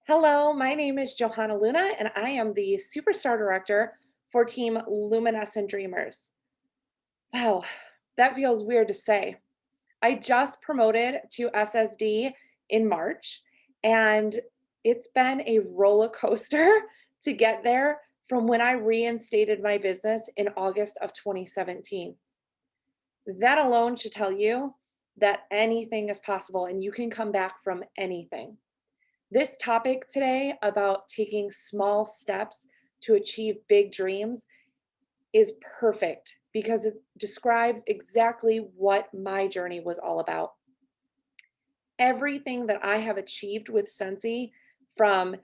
Hello, my name is Johanna Luna, and I am the Superstar Director for Team Luminescent Dreamers. Wow, that feels weird to say. I just promoted to SSD in March, and it's been a roller coaster to get there from when I reinstated my business in August of 2017. That alone should tell you that anything is possible and you can come back from anything. This topic today about taking small steps to achieve big dreams is perfect because it describes exactly what my journey was all about. Everything that I have achieved with Sensi, from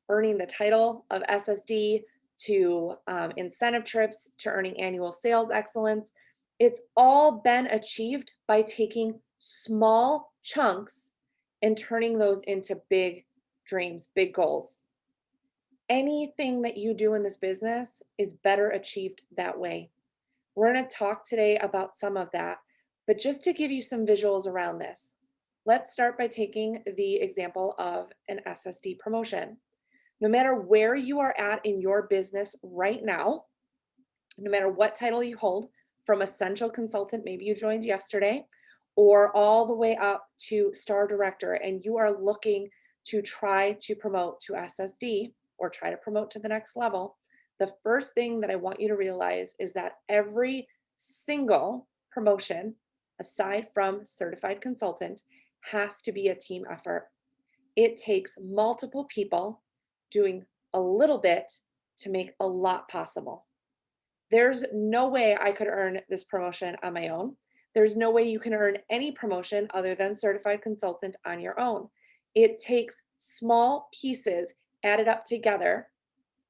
earning the title of SSD to incentive trips to earning annual sales excellence, it's all been achieved by taking small chunks and turning those into big dreams, big goals. Anything that you do in this business is better achieved that way. We're going to talk today about some of that, but just to give you some visuals around this, let's start by taking the example of an SSD promotion. No matter where you are at in your business right now, no matter what title you hold, from essential consultant, maybe you joined yesterday, or all the way up to star director, and you are looking to try to promote to SSD or try to promote to the next level, the first thing that I want you to realize is that every single promotion, aside from certified consultant, has to be a team effort. It takes multiple people doing a little bit to make a lot possible. There's no way I could earn this promotion on my own. There's no way you can earn any promotion other than certified consultant on your own. It takes small pieces added up together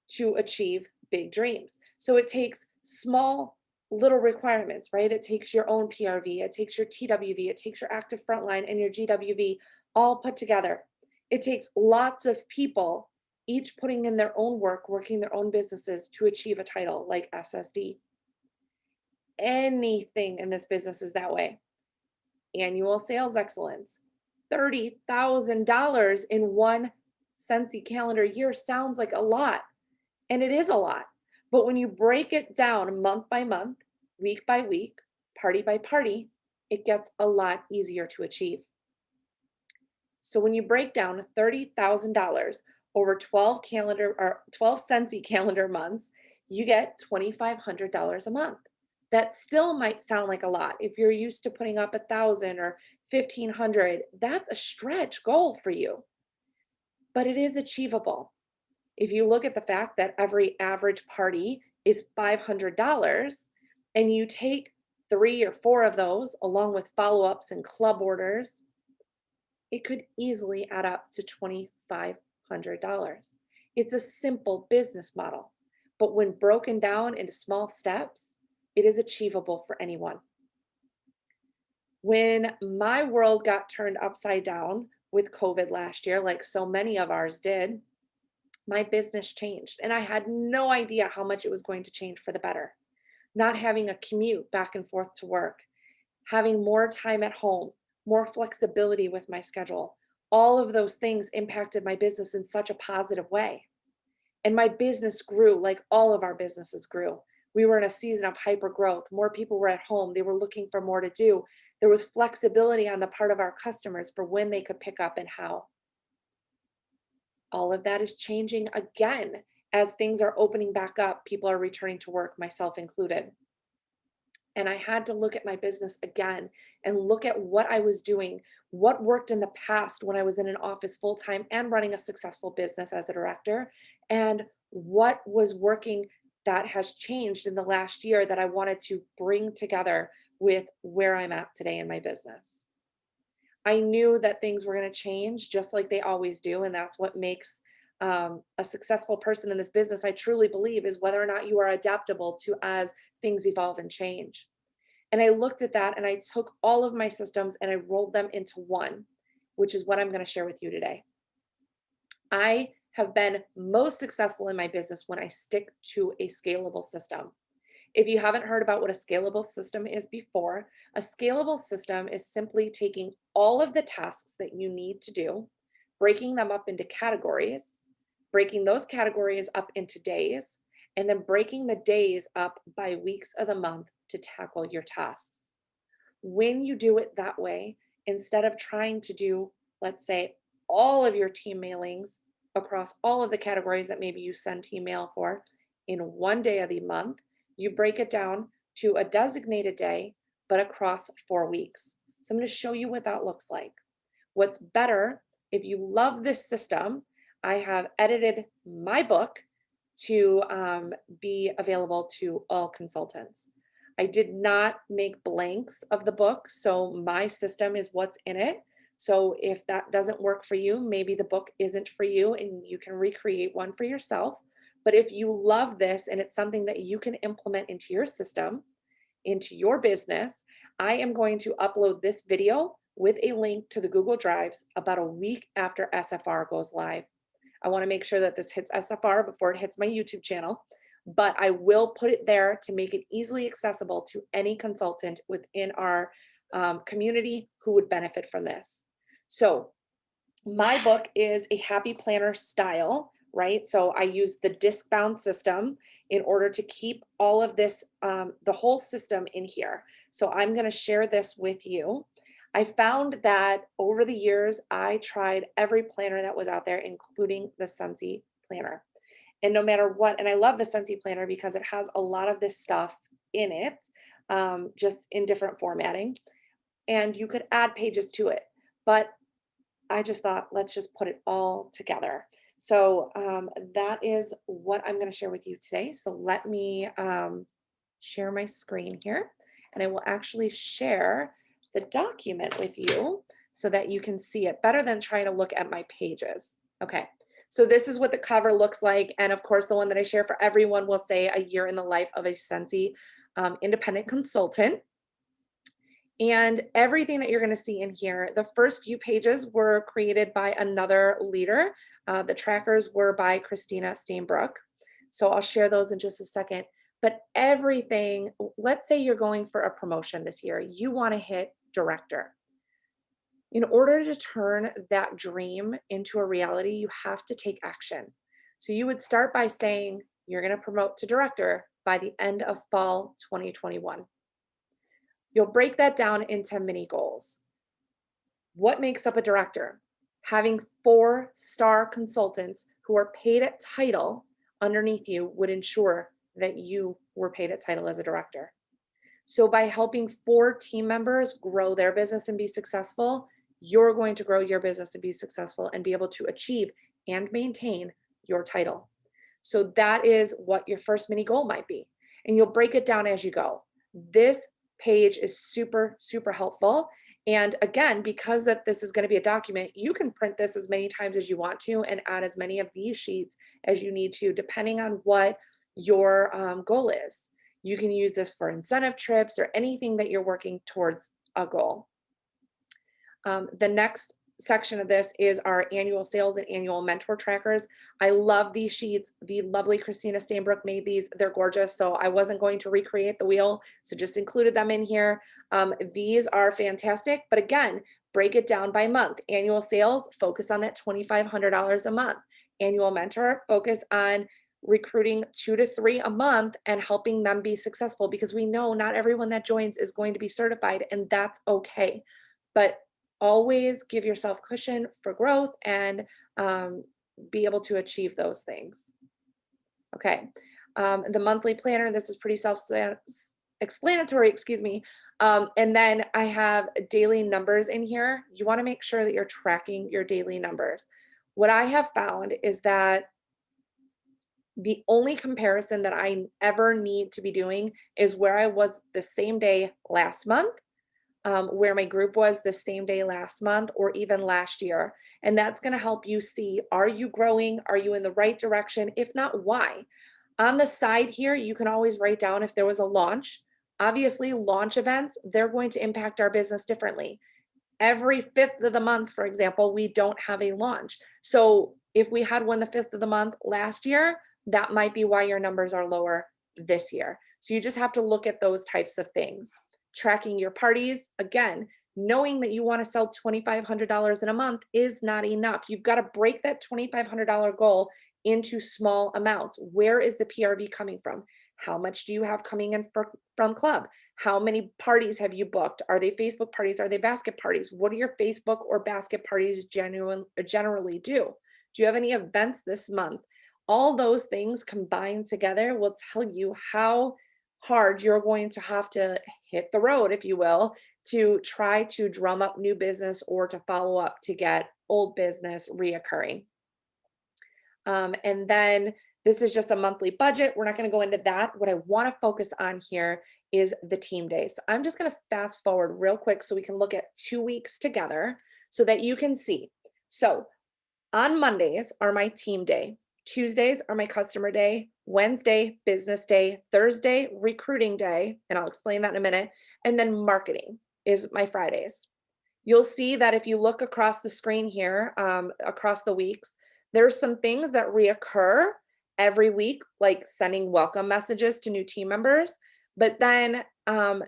to achieve big dreams. So it takes small little requirements, right? It takes your own PRV, it takes your TWV, it takes your active frontline and your GWV all put together. It takes lots of people, each putting in their own work, working their own businesses to achieve a title like SSD. Anything in this business is that way. Annual sales excellence, $30,000 in one Sensi calendar year sounds like a lot, and it is a lot. But when you break it down month by month, week by week, party by party, it gets a lot easier to achieve. So when you break down $30,000 over 12 Sensi calendar months, you get $2,500 a month. That still might sound like a lot. If you're used to putting up 1,000 or 1,500, that's a stretch goal for you, but it is achievable. If you look at the fact that every average party is $500 and you take 3 or 4 of those along with follow-ups and club orders, it could easily add up to $2,500. It's a simple business model, but when broken down into small steps, it is achievable for anyone. When my world got turned upside down with COVID last year, like so many of ours did, my business changed, and I had no idea how much it was going to change for the better. Not having a commute back and forth to work, having more time at home, more flexibility with my schedule. All of those things impacted my business in such a positive way. And my business grew like all of our businesses grew. We were in a season of hyper growth. More people were at home. They were looking for more to do. There was flexibility on the part of our customers for when they could pick up and how. All of that is changing again as things are opening back up. People are returning to work, myself included. And I had to look at my business again and look at what I was doing, what worked in the past when I was in an office full time and running a successful business as a director, and what was working that has changed in the last year that I wanted to bring together with where I'm at today in my business. I knew that things were going to change just like they always do. And that's what makes a successful person in this business, I truly believe, is whether or not you are adaptable to as things evolve and change. And I looked at that and I took all of my systems and I rolled them into one, which is what I'm going to share with you today. I have been most successful in my business when I stick to a scalable system. If you haven't heard about what a scalable system is before, a scalable system is simply taking all of the tasks that you need to do, breaking them up into categories, breaking those categories up into days, and then breaking the days up by weeks of the month to tackle your tasks. When you do it that way, instead of trying to do, let's say, all of your team mailings across all of the categories that maybe you send team mail for in one day of the month, you break it down to a designated day, but across 4 weeks. So I'm going to show you what that looks like. What's better, if you love this system, I have edited my book to be available to all consultants. I did not make blanks of the book, so my system is what's in it. So if that doesn't work for you, maybe the book isn't for you and you can recreate one for yourself. But if you love this and it's something that you can implement into your system, into your business, I am going to upload this video with a link to the Google Drives about a week after SFR goes live. I want to make sure that this hits SFR before it hits my YouTube channel, but I will put it there to make it easily accessible to any consultant within our community who would benefit from this. So my book is a happy planner style, right? So I use the disc bound system in order to keep all of this, the whole system in here. So I'm going to share this with you. I found that over the years, I tried every planner that was out there, including the Scentsy planner. And no matter what, and I love the Scentsy planner because it has a lot of this stuff in it, just in different formatting. And you could add pages to it. But I just thought, let's just put it all together. So that is what I'm going to share with you today. So let me share my screen here, and I will actually share the document with you so that you can see it better than trying to look at my pages. Okay, so this is what the cover looks like. And of course, the one that I share for everyone will say a year in the life of a Scentsy independent consultant. And everything that you're going to see in here, the first few pages were created by another leader. The trackers were by Christina Steinbrook. So I'll share those in just a second. But everything, let's say you're going for a promotion this year, you want to hit director. In order to turn that dream into a reality, you have to take action. So you would start by saying you're going to promote to director by the end of fall 2021. You'll break that down into mini goals. What makes up a director? Having 4-star consultants who are paid at title underneath you would ensure that you were paid at title as a director. So by helping 4 team members grow their business and be successful, you're going to grow your business and be successful and be able to achieve and maintain your title. So that is what your first mini goal might be. And you'll break it down as you go. This page is super, super helpful. And again, because that this is going to be a document, you can print this as many times as you want to and add as many of these sheets as you need to, depending on what your goal is. You can use this for incentive trips or anything that you're working towards a goal. The next section of this is our annual sales and annual mentor trackers. I love these sheets. The lovely Christina Steinbrook made these. They're gorgeous. So I wasn't going to recreate the wheel, so just included them in here. These are fantastic, but again, break it down by month. Annual sales, focus on that $2,500 a month. Annual mentor, focus on recruiting 2 to 3 a month and helping them be successful, because we know not everyone that joins is going to be certified, and that's okay. But always give yourself cushion for growth and be able to achieve those things. Okay. The monthly planner, this is pretty self-explanatory, excuse me. And then I have daily numbers in here. You want to make sure that you're tracking your daily numbers. What I have found is that the only comparison that I ever need to be doing is where I was the same day last month, where my group was the same day last month, or even last year. And that's going to help you see, are you growing? Are you in the right direction? If not, why? On the side here, you can always write down if there was a launch. Obviously, launch events, they're going to impact our business differently. Every 5th of the month, for example, we don't have a launch. So if we had one the 5th of the month last year, that might be why your numbers are lower this year. So you just have to look at those types of things. Tracking your parties, again, Knowing that you want to sell $2,500 in a month is not enough. You've got to break that $2,500 goal into small amounts. Where is the PRV coming from? How much do you have coming in from club? How many parties have you booked? Are they Facebook parties? Are they basket parties? What do your Facebook or basket parties generally do? Do you have any events this month? All those things combined together will tell you how hard you're going to have to hit the road, if you will, to try to drum up new business or to follow up to get old business reoccurring. And then this is just a monthly budget. We're not going to go into that. What I want to focus on here is the team days. So I'm just going to fast forward real quick so we can look at 2 weeks together so that you can see. So on Mondays are my team day. Tuesdays are my customer day. Wednesday, business day. Thursday, recruiting day. And I'll explain that in a minute. And then marketing is my Fridays. You'll see that if you look across the screen here, across the weeks, there's some things that reoccur every week, like sending welcome messages to new team members. But then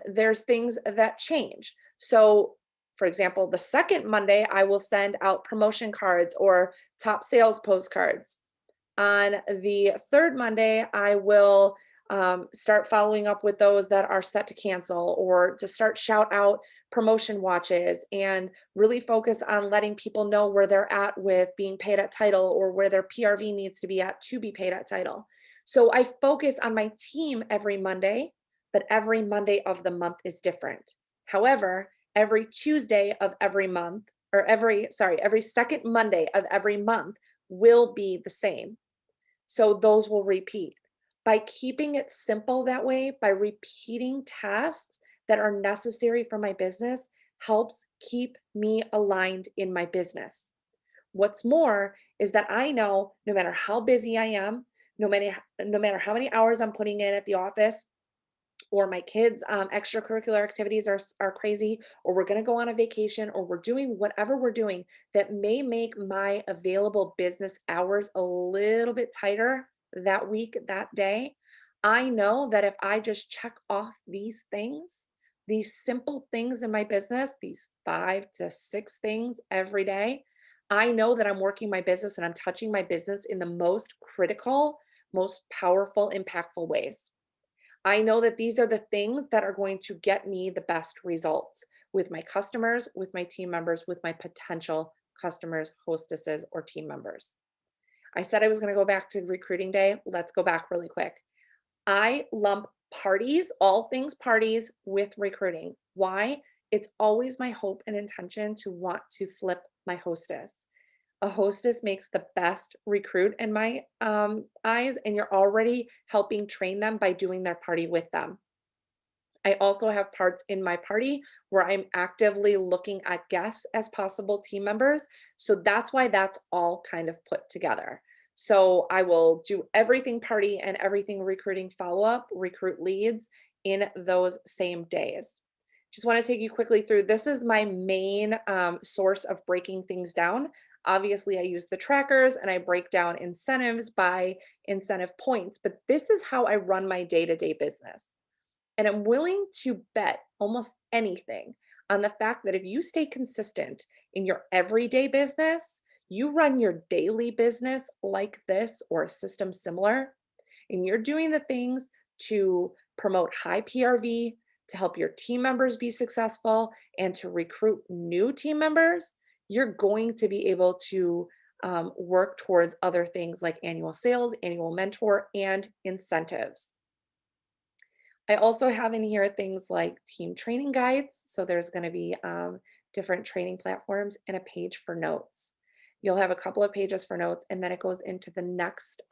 there's things that change. So, for example, the second Monday, I will send out promotion cards or top sales postcards. On the third Monday, I will start following up with those that are set to cancel or to start shout out promotion watches and really focus on letting people know where they're at with being paid at title or where their PRV needs to be at to be paid at title. So I focus on my team every Monday, but every Monday of the month is different. However, every Tuesday of every month, or every second Monday of every month will be the same. So those will repeat. By keeping it simple that way, by repeating tasks that are necessary for my business, helps keep me aligned in my business. What's more is that I know no matter how busy I am, no matter how many hours I'm putting in at the office, or my kids' extracurricular activities are crazy, or we're going to go on a vacation, or we're doing whatever we're doing that may make my available business hours a little bit tighter that week, that day. I know that if I just check off these things, these simple things in my business, these 5 to 6 things every day, I know that I'm working my business and I'm touching my business in the most critical, most powerful, impactful ways. I know that these are the things that are going to get me the best results with my customers, with my team members, with my potential customers, hostesses, or team members. I said I was going to go back to recruiting day. Let's go back really quick. I lump parties, all things parties, with recruiting. Why? It's always my hope and intention to want to flip my hostess. A hostess makes the best recruit in my eyes, and you're already helping train them by doing their party with them. I also have parts in my party where I'm actively looking at guests as possible team members. So that's why that's all kind of put together. So I will do everything party and everything recruiting follow up, recruit leads in those same days. Just want to take you quickly through. This is my main source of breaking things down. Obviously, I use the trackers and I break down incentives by incentive points, but this is how I run my day to day business. And I'm willing to bet almost anything on the fact that if you stay consistent in your everyday business, you run your daily business like this or a system similar, and you're doing the things to promote high PRV, to help your team members be successful, and to recruit new team members, you're going to be able to work towards other things like annual sales, annual mentor, and incentives. I also have in here things like team training guides. So there's going to be different training platforms and a page for notes. You'll have a couple of pages for notes, and then it goes into the next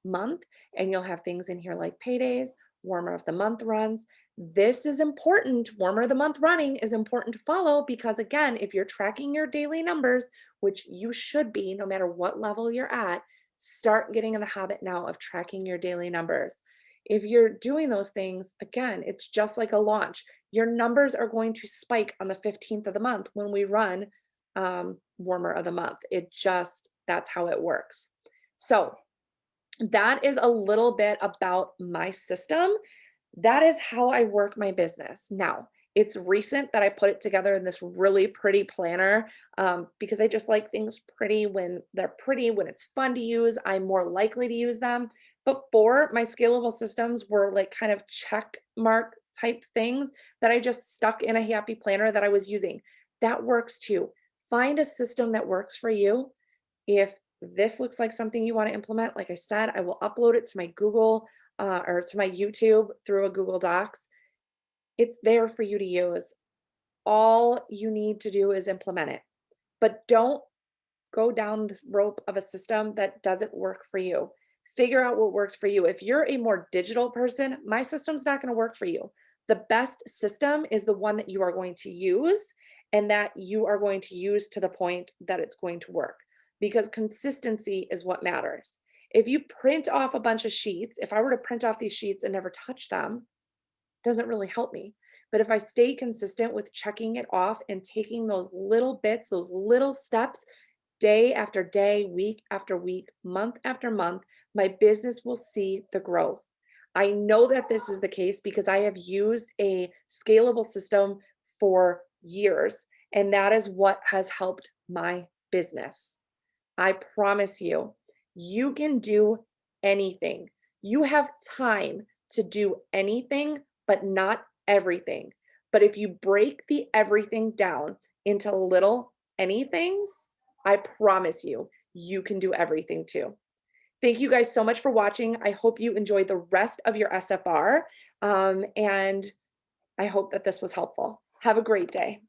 month, and you'll have things in here like paydays, warmer of the month runs. This is important. Warmer of the month running is important to follow because, again, if you're tracking your daily numbers, which you should be no matter what level you're at, start getting in the habit now of tracking your daily numbers. If you're doing those things, again, it's just like a launch. Your numbers are going to spike on the 15th of the month when we run warmer of the month. That's how it works. So that is a little bit about my system. That is how I work my business. Now, It's recent that I put it together in this really pretty planner, because I just like things pretty when they're pretty, when it's fun to use, I'm more likely to use them. Before, my scalable systems were like kind of check mark type things that I just stuck in a happy planner that I was using. That works too. Find a system that works for you. If this looks like something you want to implement, like I said, I will upload it to my Google or to my YouTube through a Google Docs. It's there for you to use. All you need to do is implement it, but don't go down the rope of a system that doesn't work for you. Figure out what works for you. If you're a more digital person, my system's not going to work for you. The best system is the one that you are going to use and that you are going to use to the point that it's going to work, because consistency is what matters. If you print off a bunch of sheets, if I were to print off these sheets and never touch them, doesn't really help me. But if I stay consistent with checking it off and taking those little bits, those little steps, day after day, week after week, month after month, my business will see the growth. I know that this is the case because I have used a scalable system for years, and that is what has helped my business. I promise you, you can do anything. You have time to do anything, but not everything. But if you break the everything down into little anythings, I promise you, you can do everything too. Thank you guys so much for watching. I hope you enjoyed the rest of your SFR. And I hope that this was helpful. Have a great day.